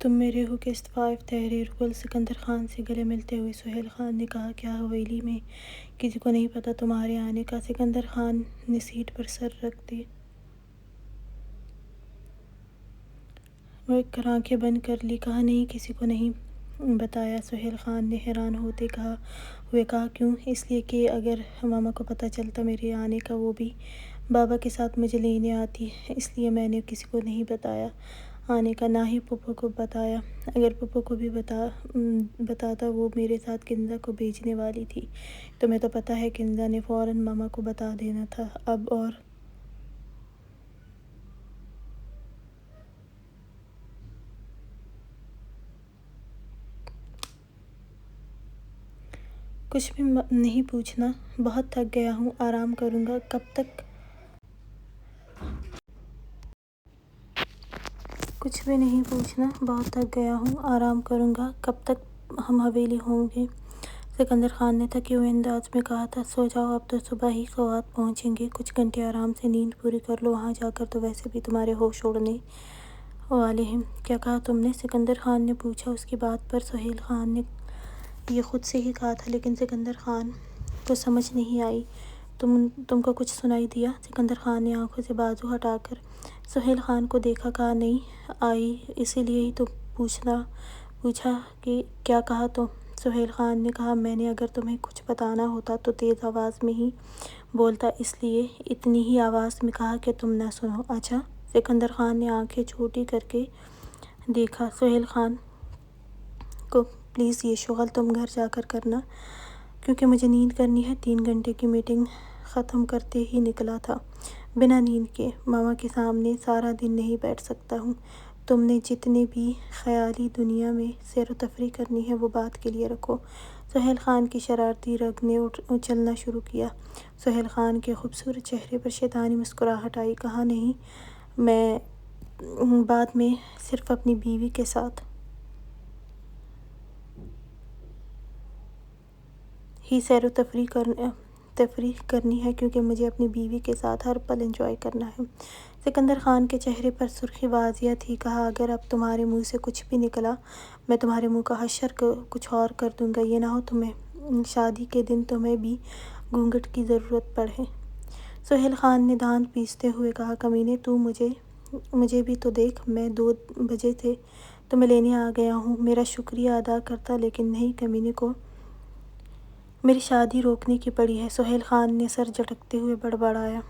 تم میرے ہو کہ استفاف تحریر گل سکندر خان سے گلے ملتے ہوئے سہیل خان نے کہا، کیا حویلی میں کسی کو نہیں پتا تمہارے آنے کا؟ سکندر خان نے سیٹ پر سر رکھ کر آنکھیں بند کر لی۔ کہا، نہیں، کسی کو نہیں بتایا۔ سہیل خان نے حیران ہوتے ہوئے کہا، کیوں؟ اس لیے کہ اگر ماما کو پتہ چلتا میرے آنے کا وہ بھی بابا کے ساتھ مجھے لینے آتی، اس لیے میں نے کسی کو نہیں بتایا آنے کا، نہ ہی پھپھو کو بتایا۔ اگر پھپھو کو بھی بتاتا وہ میرے ساتھ کنزا کو بھیجنے والی تھی۔ تمہیں تو پتہ ہے کنزا نے فوراً ماما کو بتا دینا تھا۔ اب اور کچھ بھی نہیں پوچھنا، بہت تھک گیا ہوں، آرام کروں گا۔ کب تک؟ کچھ بھی نہیں پوچھنا، بہت تھک گیا ہوں، آرام کروں گا۔ کب تک ہم حویلی ہوں گے؟ سکندر خان نے تھکے ہوئے انداز میں کہا تھا، سو جاؤ، اب تو صبح ہی سوات پہنچیں گے، کچھ گھنٹے آرام سے نیند پوری کر لو، وہاں جا کر تو ویسے بھی تمہارے ہوش اڑنے والے ہیں۔ کیا کہا تم نے؟ سکندر خان نے پوچھا۔ اس کی بات پر سہیل خان نے یہ خود سے ہی کہا تھا، لیکن سکندر خان کو سمجھ نہیں آئی۔ تم کو کچھ سنائی دیا؟ سکندر خان نے آنکھوں سے بازو ہٹا کر سہیل خان کو دیکھا۔ کہا، نہیں آئی، اسی لیے ہی تو پوچھا کہ کیا کہا تو؟ سہیل خان نے کہا، میں نے اگر تمہیں کچھ بتانا ہوتا تو تیز آواز میں ہی بولتا، اس لیے اتنی ہی آواز میں کہا کہ تم نہ سنو۔ اچھا؟ سکندر خان نے آنکھیں چھوٹی کر کے دیکھا سہیل خان کو۔ پلیز یہ شغل تم گھر جا کر کرنا، کیونکہ مجھے نیند کرنی ہے۔ 3 گھنٹے کی میٹنگ ختم کرتے ہی نکلا تھا، بنا نیند کے۔ ماما کے سامنے سارا دن نہیں بیٹھ سکتا ہوں۔ تم نے جتنے بھی خیالی دنیا میں سیر و تفریح کرنی ہے وہ بعد کے لیے رکھو۔ سہیل خان کی شرارتی رگ نے اچھلنا شروع کیا۔ سہیل خان کے خوبصورت چہرے پر شیطانی مسکراہٹ آئی۔ کہا، نہیں، میں بعد میں صرف اپنی بیوی کے ساتھ ہی سیر و تفریح کرنی ہے، کیونکہ مجھے اپنی بیوی کے ساتھ ہر پل انجوائے کرنا ہے۔ سکندر خان کے چہرے پر سرخی واضح تھی۔ کہا، اگر اب تمہارے منہ سے کچھ بھی نکلا میں تمہارے منہ کا حشر کچھ اور کر دوں گا۔ یہ نہ ہو شادی کے دن تمہیں بھی گھونگھٹ کی ضرورت پڑے۔ سہیل خان نے دانت پیستے ہوئے کہا، کمینے، تو مجھے بھی تو دیکھ، میں 2 بجے سے تمہیں لینے آ گیا ہوں، میرا شکریہ ادا کرتا، لیکن نہیں، کمینے کو میری شادی روکنے کی پڑی ہے۔ سہیل خان نے سر جھٹکتے ہوئے بڑبڑایا۔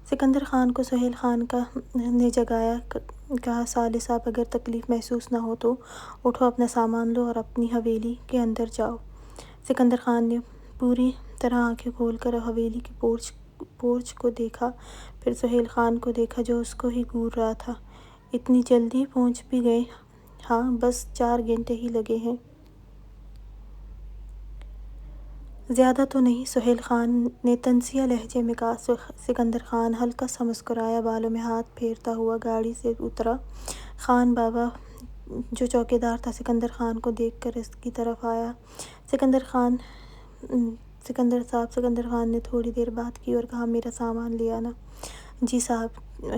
سکندر خان کو سہیل خان نے جگایا۔ کہا، سالے صاحب، اگر تکلیف محسوس نہ ہو تو اٹھو، اپنا سامان لو اور اپنی حویلی کے اندر جاؤ۔ سکندر خان نے پوری طرح آنکھیں کھول کر حویلی کے پورچ کو دیکھا، پھر سہیل خان کو دیکھا جو اس کو ہی گھور رہا تھا۔ اتنی جلدی پہنچ بھی گئے؟ ہاں، بس 4 گھنٹے ہی لگے ہیں۔ زیادہ تو نہیں، سہیل خان نے طنزیہ لہجے میں کہا۔ سکندر خان ہلکا سا مسکرایا، بالوں میں ہاتھ پھیرتا ہوا گاڑی سے اترا۔ خان بابا، جو چوکیدار تھا، سکندر خان کو دیکھ کر اس کی طرف آیا۔ سکندر صاحب، سکندر خان نے تھوڑی دیر بات کی اور کہا، میرا سامان لے آنا۔ جی صاحب،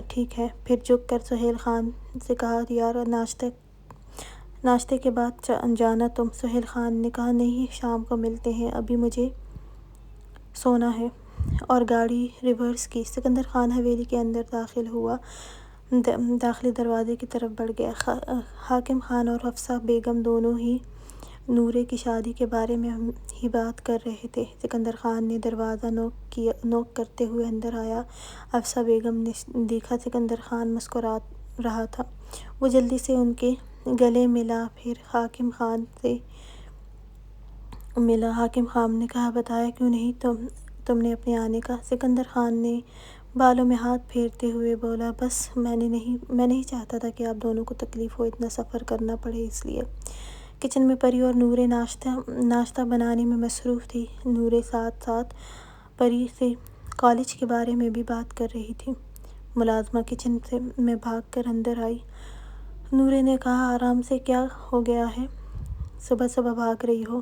ٹھیک ہے۔ پھر جھک کر سہیل خان سے کہا، یار، ناشتے کے بعد جانا تم؟ سہیل خان نے کہا، نہیں، شام کو ملتے ہیں، ابھی مجھے سونا ہے، اور گاڑی ریورس کی۔ سکندر خان حویلی کے اندر داخل ہوا، داخلی دروازے کی طرف بڑھ گیا۔ حاکم خان اور حفصہ بیگم دونوں ہی نورے کی شادی کے بارے میں ہی بات کر رہے تھے۔ سکندر خان نے دروازہ نوک کرتے ہوئے اندر آیا۔ حفصہ بیگم نے دیکھا سکندر خان مسکرا رہا تھا، وہ جلدی سے ان کے گلے ملا، پھر حاکم خان سے ملا۔ حاکم خان نے کہا، بتایا کیوں نہیں تم نے اپنے آنے کا؟ سکندر خان نے بالوں میں ہاتھ پھیرتے ہوئے بولا، بس میں نہیں چاہتا تھا کہ آپ دونوں کو تکلیف ہو، اتنا سفر کرنا پڑے، اس لیے۔ کچن میں پری اور نورے ناشتہ بنانے میں مصروف تھی۔ نورے ساتھ ساتھ پری سے کالج کے بارے میں بھی بات کر رہی تھی۔ ملازمہ کچن میں بھاگ کر اندر آئی۔ نورے نے کہا، آرام سے، کیا ہو گیا ہے؟ صبح صبح بھاگ رہی ہو؟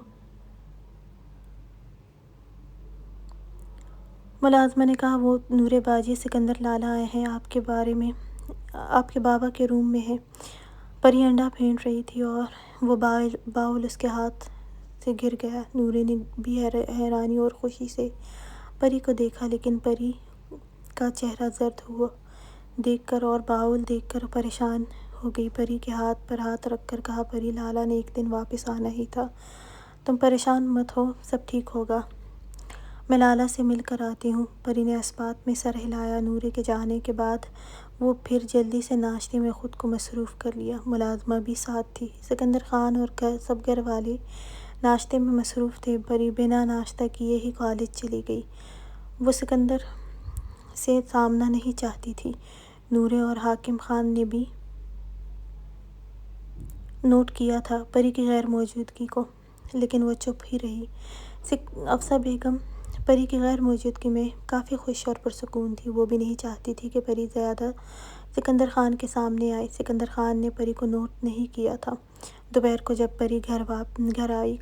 ملازمہ نے کہا، وہ نورے باجی، سکندر لالا آئے ہیں، آپ کے بابا کے روم میں ہیں۔ پری انڈا پھینٹ رہی تھی اور وہ باؤل اس کے ہاتھ سے گر گیا۔ نورے نے بھی حیرانی اور خوشی سے پری کو دیکھا، لیکن پری کا چہرہ زرد ہوا دیکھ کر اور باؤل دیکھ کر پریشان ہو گئی۔ پری کے ہاتھ پر ہاتھ رکھ کر کہا، پری، لالا نے ایک دن واپس آنا ہی تھا، تم پریشان مت ہو، سب ٹھیک ہوگا، میں لالا سے مل کر آتی ہوں۔ پری نے اس بات میں سر ہلایا۔ نورے کے جانے کے بعد وہ پھر جلدی سے ناشتے میں خود کو مصروف کر لیا۔ ملازمہ بھی ساتھ تھی۔ سکندر خان اور سب گھر والے ناشتے میں مصروف تھے۔ پری بنا ناشتہ کیے ہی کالج چلی گئی۔ وہ سکندر سے سامنا نہیں چاہتی تھی۔ نورے اور حاکم خان نے بھی نوٹ کیا تھا پری کی غیر موجودگی کو، لیکن وہ چپ ہی رہی۔ افسہ بیگم پری کی غیر موجودگی میں کافی خوش اور پرسکون تھی۔ وہ بھی نہیں چاہتی تھی کہ پری زیادہ سکندر خان کے سامنے آئے۔ سکندر خان نے پری کو نوٹ نہیں کیا تھا۔ دوپہر کو جب پری گھر آئی،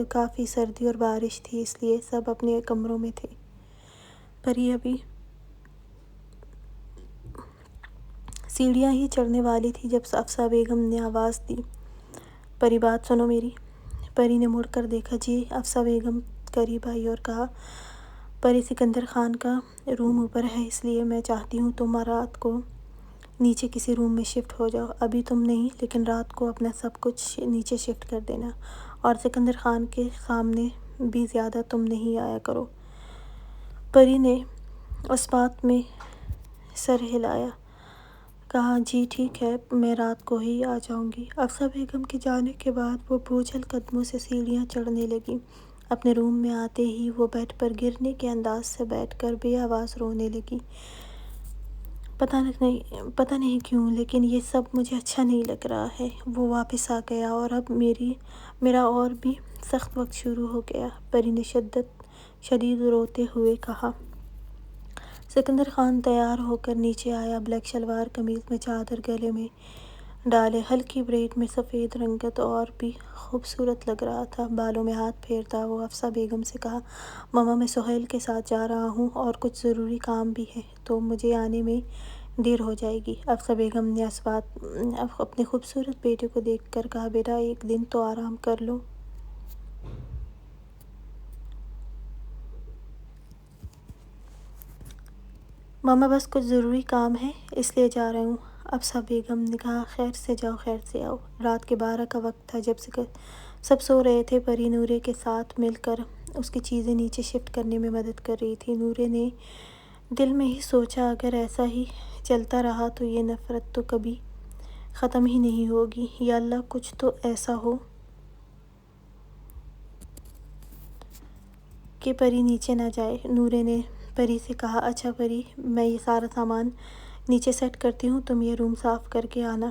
کافی سردی اور بارش تھی، اس لیے سب اپنے کمروں میں تھے۔ پری ابھی سیڑھیاں ہی چڑھنے والی تھی جب افسہ بیگم نے آواز دی، پری، بات سنو میری۔ پری نے مڑ کر دیکھا۔ جی۔ افسہ بیگم قریب آئی اور کہا، پری، سکندر خان کا روم اوپر ہے، اس لیے میں چاہتی ہوں تم رات کو نیچے کسی روم میں شفٹ ہو جاؤ۔ ابھی تم نہیں، لیکن رات کو اپنا سب کچھ نیچے شفٹ کر دینا، اور سکندر خان کے سامنے بھی زیادہ تم نہیں آیا کرو۔ پری نے اس بات میں سر ہلایا، کہا، جی ٹھیک ہے، میں رات کو ہی آ جاؤں گی۔ افسہ بیگم کے جانے کے بعد وہ بوجھل قدموں سے سیڑھیاں چڑھنے لگی۔ اپنے روم میں آتے ہی وہ بیڈ پر گرنے کے انداز سے بیٹھ کر بے آواز رونے لگی۔ پتہ نہیں کیوں، لیکن یہ سب مجھے اچھا نہیں لگ رہا ہے۔ وہ واپس آ گیا اور اب میرا اور بھی سخت وقت شروع ہو گیا۔ پری نے شدید روتے ہوئے کہا۔ سکندر خان تیار ہو کر نیچے آیا۔ بلیک شلوار قمیض میں چادر گلے میں ڈالے، ہلکی بریڈ میں سفید رنگت، اور بھی خوبصورت لگ رہا تھا۔ بالوں میں ہاتھ پھیرتا وہ افسہ بیگم سے کہا، ماما، میں سہیل کے ساتھ جا رہا ہوں اور کچھ ضروری کام بھی ہے، تو مجھے آنے میں دیر ہو جائے گی۔ افسہ بیگم نے اپنے خوبصورت بیٹے کو دیکھ کر کہا، بیٹا، ایک دن تو آرام کر لو۔ ماما، بس کچھ ضروری کام ہے، اس لیے جا رہا ہوں۔ افسہ بیگم نے کہا، خیر سے جاؤ، خیر سے آؤ۔ رات کے 12 کا وقت تھا جب سب سو رہے تھے۔ پری نورے کے ساتھ مل کر اس کی چیزیں نیچے شفٹ کرنے میں مدد کر رہی تھی۔ نورے نے دل میں ہی سوچا، اگر ایسا ہی چلتا رہا تو یہ نفرت تو کبھی ختم ہی نہیں ہوگی۔ یا اللہ، کچھ تو ایسا ہو کہ پری نیچے نہ جائے۔ نورے نے پری سے کہا، اچھا پری، میں یہ سارا سامان نیچے سیٹ کرتی ہوں، تم یہ روم صاف کر کے آنا۔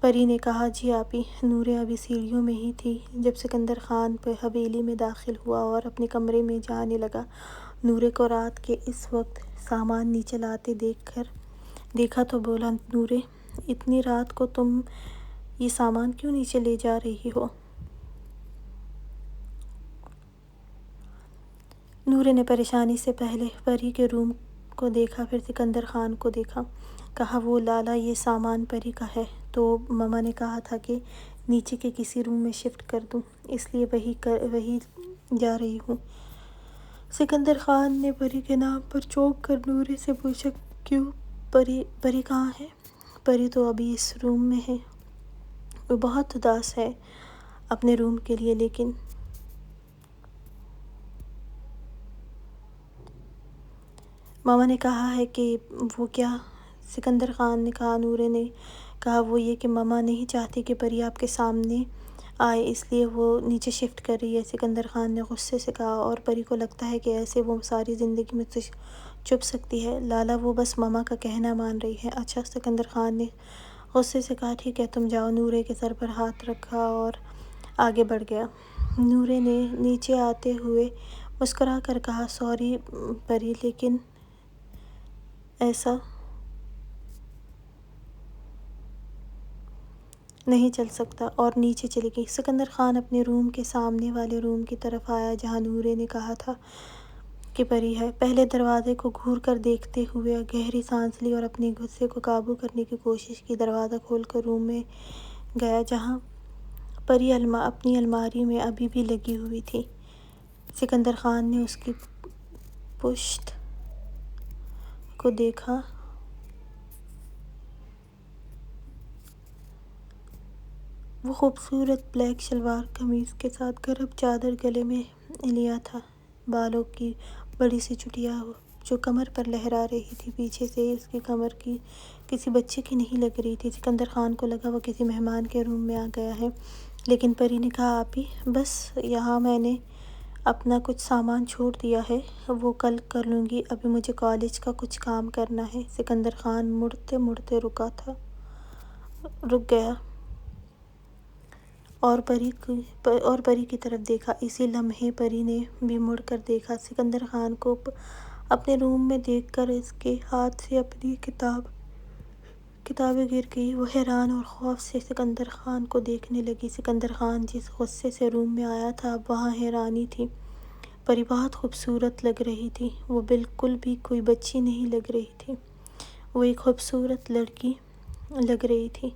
پری نے کہا، جی آپی۔ نورے ابھی سیڑھیوں میں ہی تھی جب سکندر خان حویلی میں داخل ہوا اور اپنے کمرے میں جانے لگا۔ نورے کو رات کے اس وقت سامان نیچے لاتے دیکھا تو بولا، نورے، اتنی رات کو تم یہ سامان کیوں نیچے لے جا رہی ہو؟ نورے نے پریشانی سے پہلے پری کے روم کو دیکھا، پھر سکندر خان کو دیکھا۔ کہا، وہ لالا، یہ سامان پری کا ہے، تو ماما نے کہا تھا کہ نیچے کے کسی روم میں شفٹ کر دوں، اس لیے وہی جا رہی ہوں۔ سکندر خان نے پری کے نام پر چونک کر نورے سے پوچھا، کیوں، پری کہاں ہے؟ پری تو ابھی اس روم میں ہے۔ وہ بہت اداس ہے اپنے روم کے لیے، لیکن ماما نے کہا ہے کہ وہ کیا؟ سکندر خان نے کہا۔ نورے نے کہا، وہ یہ کہ ماما نہیں چاہتی کہ پری آپ کے سامنے آئے، اس لیے وہ نیچے شفٹ کر رہی ہے۔ سکندر خان نے غصے سے کہا، اور پری کو لگتا ہے کہ ایسے وہ ساری زندگی میں چھپ سکتی ہے؟ لالا، وہ بس ماما کا کہنا مان رہی ہے۔ اچھا، سکندر خان نے غصے سے کہا، ٹھیک ہے، تم جاؤ۔ نورے کے سر پر ہاتھ رکھا اور آگے بڑھ گیا۔ نورے نے نیچے آتے ہوئے مسکرا کر کہا، سوری پری، لیکن ایسا نہیں چل سکتا، اور نیچے چلی گئی۔ سکندر خان اپنے روم کے سامنے والے روم کی طرف آیا جہاں نورے نے کہا تھا کہ پری ہے۔ پہلے دروازے کو گھور کر دیکھتے ہوئے گہری سانس لی اور اپنے غصے کو قابو کرنے کی کوشش کی۔ دروازہ کھول کر روم میں گیا جہاں پری اپنی الماری میں ابھی بھی لگی ہوئی تھی۔ سکندر خان نے اس کی پشت کو دیکھا۔ وہ خوبصورت بلیک شلوار قمیض کے ساتھ گرم چادر گلے میں لیا تھا۔ بالوں کی بڑی سی چوٹیاں جو کمر پر لہرا رہی تھی پیچھے سے اس کی کمر کی کسی بچے کی نہیں لگ رہی تھی۔ سکندر خان کو لگا وہ کسی مہمان کے روم میں آ گیا ہے، لیکن پری نے کہا آپی بس یہاں میں نے اپنا کچھ سامان چھوڑ دیا ہے، وہ کل کر لوں گی، ابھی مجھے کالج کا کچھ کام کرنا ہے۔ سکندر خان مڑتے مڑتے رک گیا اور پری کی طرف دیکھا۔ اسی لمحے پری نے بھی مڑ کر دیکھا۔ سکندر خان کو اپنے روم میں دیکھ کر اس کے ہاتھ سے اپنی کتابیں گر گئیں۔ وہ حیران اور خوف سے سکندر خان کو دیکھنے لگی۔ سکندر خان جس غصے سے روم میں آیا تھا اب وہاں حیرانی تھی۔ پری بہت خوبصورت لگ رہی تھی، وہ بالکل بھی کوئی بچی نہیں لگ رہی تھی، وہ ایک خوبصورت لڑکی لگ رہی تھی۔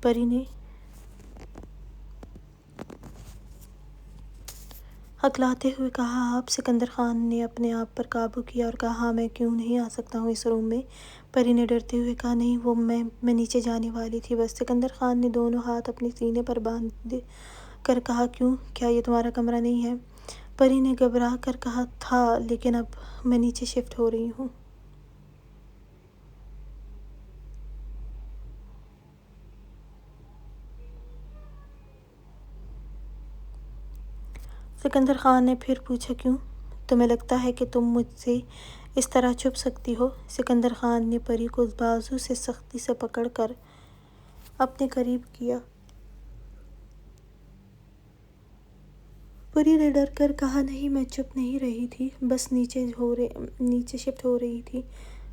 پری نے ہکلاتے ہوئے کہا آپ۔ سکندر خان نے اپنے آپ پر قابو کیا اور کہا ہاں میں کیوں نہیں آ سکتا ہوں اس روم میں؟ پری نے ڈرتے ہوئے کہا نہیں وہ میں نیچے جانے والی تھی بس۔ سکندر خان نے دونوں ہاتھ اپنے سینے پر باندھ کر کہا کیوں، کیا یہ تمہارا کمرہ نہیں ہے؟ پری نے گھبرا کر کہا تھا لیکن اب میں نیچے شفٹ ہو رہی ہوں۔ سکندر خان نے پھر پوچھا کیوں؟ تمہیں لگتا ہے کہ تم مجھ سے اس طرح چھپ سکتی ہو؟ سکندر خان نے پری کو بازو سے سختی سے پکڑ کر اپنے قریب کیا۔ پری نے ڈر کر کہا نہیں میں چھپ نہیں رہی تھی، بس نیچے شفٹ ہو رہی تھی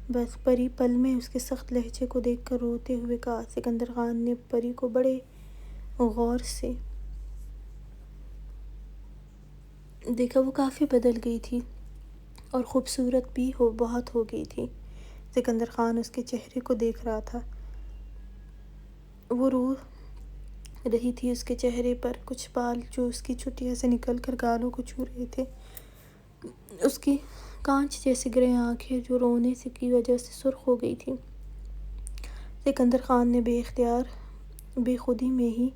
بس۔ پری پل میں اس کے سخت لہجے کو دیکھ کر روتے ہوئے کہا۔ سکندر خان نے پری کو بڑے غور سے دیکھا، وہ کافی بدل گئی تھی اور خوبصورت بھی بہت ہو گئی تھی۔ سکندر خان اس کے چہرے کو دیکھ رہا تھا، وہ رو رہی تھی، اس کے چہرے پر کچھ بال جو اس کی چوٹیوں سے نکل کر گالوں کو چھو رہے تھے، اس کی کانچ جیسی گرے آنکھیں جو رونے کی وجہ سے سرخ ہو گئی تھیں۔ سکندر خان نے بے اختیار بے خودی میں ہی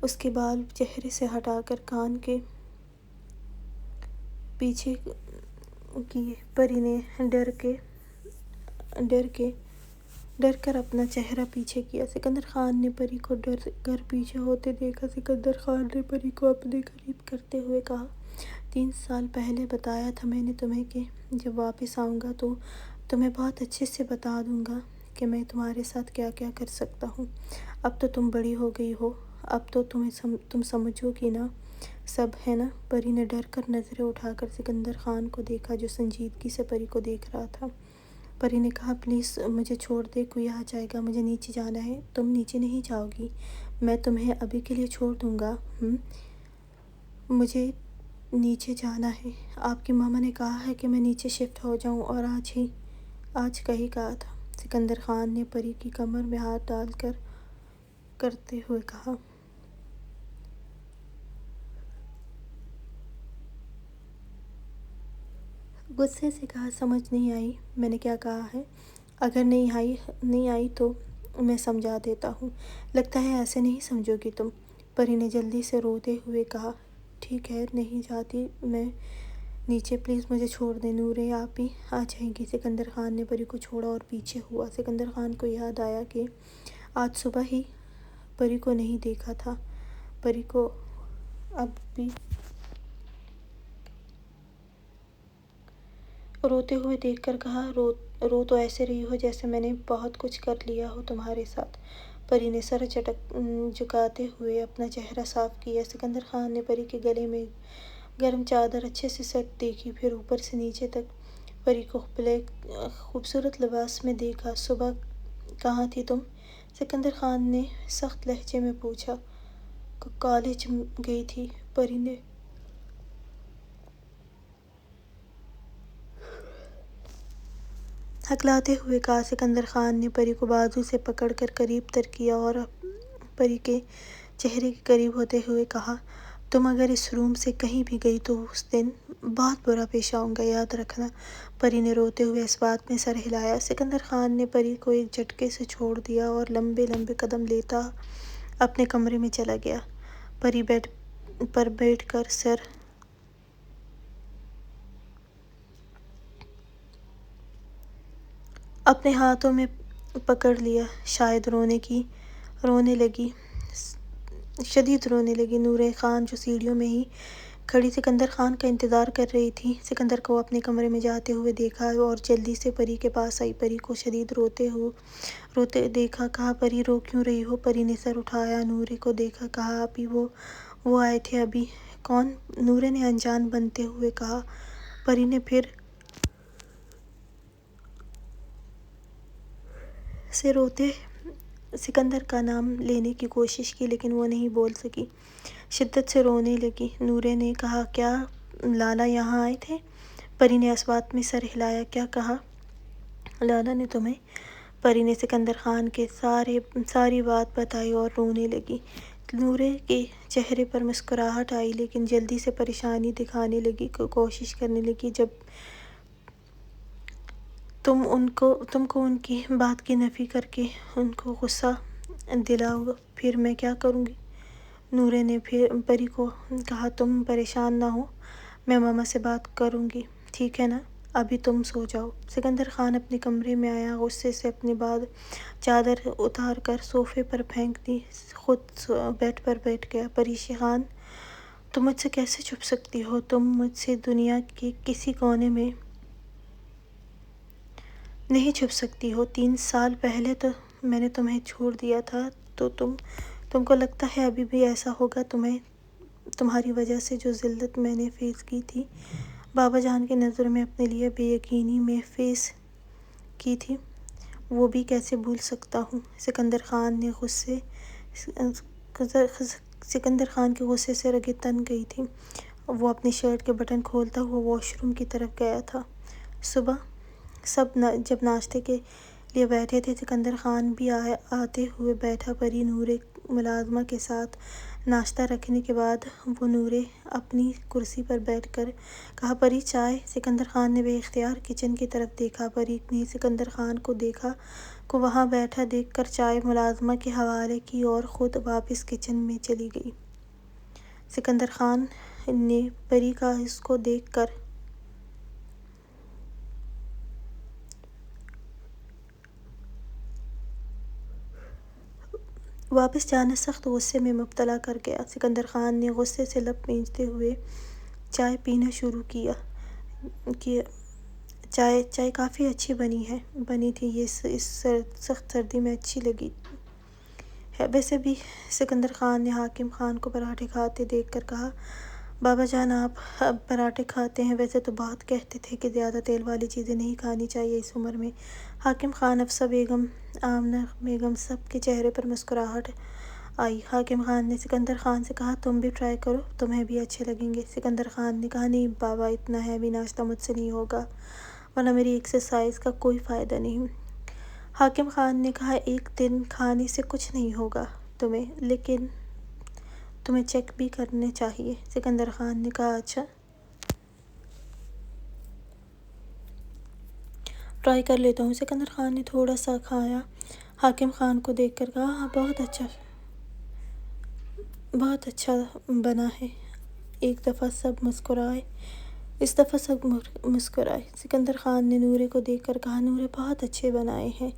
اس کے بال چہرے سے ہٹا کر کان کے پیچھے کیے۔ پری نے ڈر کر اپنا چہرہ پیچھے کیا۔ سکندر خان نے پری کو ڈر کر پیچھے ہوتے دیکھا۔ سکندر خان نے پری کو اپنے قریب کرتے ہوئے کہا 3 سال پہلے بتایا تھا میں نے تمہیں کہ جب واپس آؤں گا تو تمہیں بہت اچھے سے بتا دوں گا کہ میں تمہارے ساتھ کیا کیا کر سکتا ہوں۔ اب تو تم بڑی ہو گئی ہو، اب تو تم سمجھو گی نا سب، ہے نا؟ پری نے ڈر کر نظریں اٹھا کر سکندر خان کو دیکھا جو سنجیدگی سے پری کو دیکھ رہا تھا۔ پری نے کہا پلیز مجھے چھوڑ دے، کوئی آ جائے گا، مجھے نیچے جانا ہے۔ تم نیچے نہیں جاؤ گی، میں تمہیں ابھی کے لیے چھوڑ دوں گا، مجھے نیچے جانا ہے۔ آپ کی ماما نے کہا ہے کہ میں نیچے شفٹ ہو جاؤں اور آج کا ہی کہا تھا۔ سکندر خان نے پری کی کمر میں ہاتھ ڈال کر کرتے ہوئے کہا۔ غصے سے کہا سمجھ نہیں آئی میں نے کیا کہا ہے؟ اگر نہیں آئی تو میں سمجھا دیتا ہوں۔ لگتا ہے ایسے نہیں سمجھو گی تم، پری نے جلدی سے روتے ہوئے کہا۔ ٹھیک ہے نہیں جاتی میں نیچے، پلیز مجھے چھوڑ دیں، نورے آپ بھی آ جائیں گی۔ سکندر خان نے پری کو چھوڑا اور پیچھے ہوا۔ سکندر خان کو یاد آیا کہ آج صبح ہی پری کو نہیں دیکھا تھا۔ پری کو اب بھی روتے ہوئے دیکھ کر کہا رو تو ایسے رہی ہو جیسے میں نے بہت کچھ کر لیا ہو تمہارے ساتھ۔ پری نے سر جھکاتے ہوئے اپنا چہرہ صاف کیا۔ سکندر خان نے پری کے گلے میں گرم چادر اچھے سے سیٹ دیکھی، پھر اوپر سے نیچے تک پری کو خوبصورت لباس میں دیکھا۔ صبح کہاں تھی تم؟ سکندر خان نے سخت لہجے میں پوچھا۔ کالج گئی تھی، پری نے ہکلاتے ہوئے کہا۔ سکندر خان نے پری کو بازو سے پکڑ کر قریب تر کیا اور پری کے چہرے کے قریب ہوتے ہوئے کہا، تم اگر اس روم سے کہیں بھی گئی تو اس دن بہت برا پیش آؤں گا، یاد رکھنا۔ پری نے روتے ہوئے اس بات میں سر ہلایا۔ سکندر خان نے پری کو ایک جھٹکے سے چھوڑ دیا اور لمبے لمبے قدم لیتا اپنے کمرے میں چلا گیا۔ پری بیڈ پر بیٹھ کر سر اپنے ہاتھوں میں پکڑ لیا، شاید رونے لگی، شدید رونے لگی۔ نورہ خان جو سیڑھیوں میں ہی کھڑی سکندر خان کا انتظار کر رہی تھی، سکندر کو اپنے کمرے میں جاتے ہوئے دیکھا اور جلدی سے پری کے پاس آئی۔ پری کو شدید روتے دیکھا، کہا، پری رو کیوں رہی ہو؟ پری نے سر اٹھایا، نورہ کو دیکھا، کہا، ابھی وہ آئے تھے۔ ابھی کون؟ نورہ نے انجان بنتے ہوئے کہا۔ پری نے پھر سے روتے سکندر کا نام لینے کی کوشش کی لیکن وہ نہیں بول سکی، شدت سے رونے لگی۔ نورہ نے کہا، کیا لالا یہاں آئے تھے؟ پری نے اس بات میں سر ہلایا۔ کیا کہا لالا نے تمہیں؟ پری نے سکندر خان کے ساری بات بتائی اور رونے لگی۔ نورہ کے چہرے پر مسکراہٹ آئی لیکن جلدی سے پریشانی دکھانے لگی، کوشش کرنے لگی، جب تم کو ان کی بات کی نفی کر کے ان کو غصہ دلاؤ پھر میں کیا کروں گی؟ نورہ نے پری کو کہا، تم پریشان نہ ہو، میں ماما سے بات کروں گی، ٹھیک ہے نا؟ ابھی تم سو جاؤ۔ سکندر خان اپنے کمرے میں آیا، غصے سے اپنے بعد چادر اتار کر صوفے پر پھینک دی، خود بیڈ پر بیٹھ گیا۔ پریشان تم مجھ سے کیسے چھپ سکتی ہو؟ تم مجھ سے دنیا کے کسی کونے میں نہیں چھپ سکتی ہو۔ 3 سال پہلے تو میں نے تمہیں چھوڑ دیا تھا تو تم کو لگتا ہے ابھی بھی ایسا ہوگا؟ تمہاری وجہ سے جو ذلت میں نے فیس کی تھی، بابا جان کی نظر میں اپنے لیے بے یقینی میں فیس کی تھی، وہ بھی کیسے بھول سکتا ہوں؟ سکندر خان کے غصے سے رگیں تن گئی تھیں۔ وہ اپنی شرٹ کے بٹن کھولتا ہوا واش روم کی طرف گیا تھا۔ صبح سب جب ناشتے کے لیے بیٹھے تھے، سکندر خان بھی آتے ہوئے بیٹھا۔ پری نورہ ملازمہ کے ساتھ ناشتہ رکھنے کے بعد وہ نورہ اپنی کرسی پر بیٹھ کر کہا، پری چائے؟ سکندر خان نے بے اختیار کچن کی طرف دیکھا۔ پری نے سکندر خان کو وہاں بیٹھا دیکھ کر چائے ملازمہ کے حوالے کی اور خود واپس کچن میں چلی گئی۔ سکندر خان نے پری کا اس کو دیکھ کر واپس جانا سخت غصے میں مبتلا کر دیا۔ سکندر خان نے غصے سے لب مینجتے ہوئے چائے پینا شروع کیا۔ چائے کافی اچھی بنی تھی، یہ اس سخت سردی میں اچھی لگی ہے۔ ویسے بھی سکندر خان نے حاکم خان کو پراٹھے کھاتے دیکھ کر کہا، بابا جان آپ اب پراٹھے کھاتے ہیں، ویسے تو بہت کہتے تھے کہ زیادہ تیل والی چیزیں نہیں کھانی چاہیے اس عمر میں۔ حاکم خان، افسر بیگم، آمنہ بیگم، سب کے چہرے پر مسکراہٹ آئی۔ حاکم خان نے سکندر خان سے کہا، تم بھی ٹرائی کرو، تمہیں بھی اچھے لگیں گے۔ سکندر خان نے کہا، نہیں بابا، اتنا ہیوی ناشتہ مجھ سے نہیں ہوگا، ورنہ میری ایکسرسائز کا کوئی فائدہ نہیں۔ حاکم خان نے کہا، ایک دن کھانے سے کچھ نہیں ہوگا تمہیں، لیکن تمہیں چیک بھی کرنا چاہیے۔ سکندر خان نے کہا، اچھا، ٹرائی کر لیتا ہوں۔ سکندر خان نے تھوڑا سا کھایا، حاکم خان کو دیکھ کر کہا، ہاں بہت اچھا بنا ہے۔ اس دفعہ سب مسکرائے۔ سکندر خان نے نورہ کو دیکھ کر کہا، نورہ بہت اچھے بنائے ہیں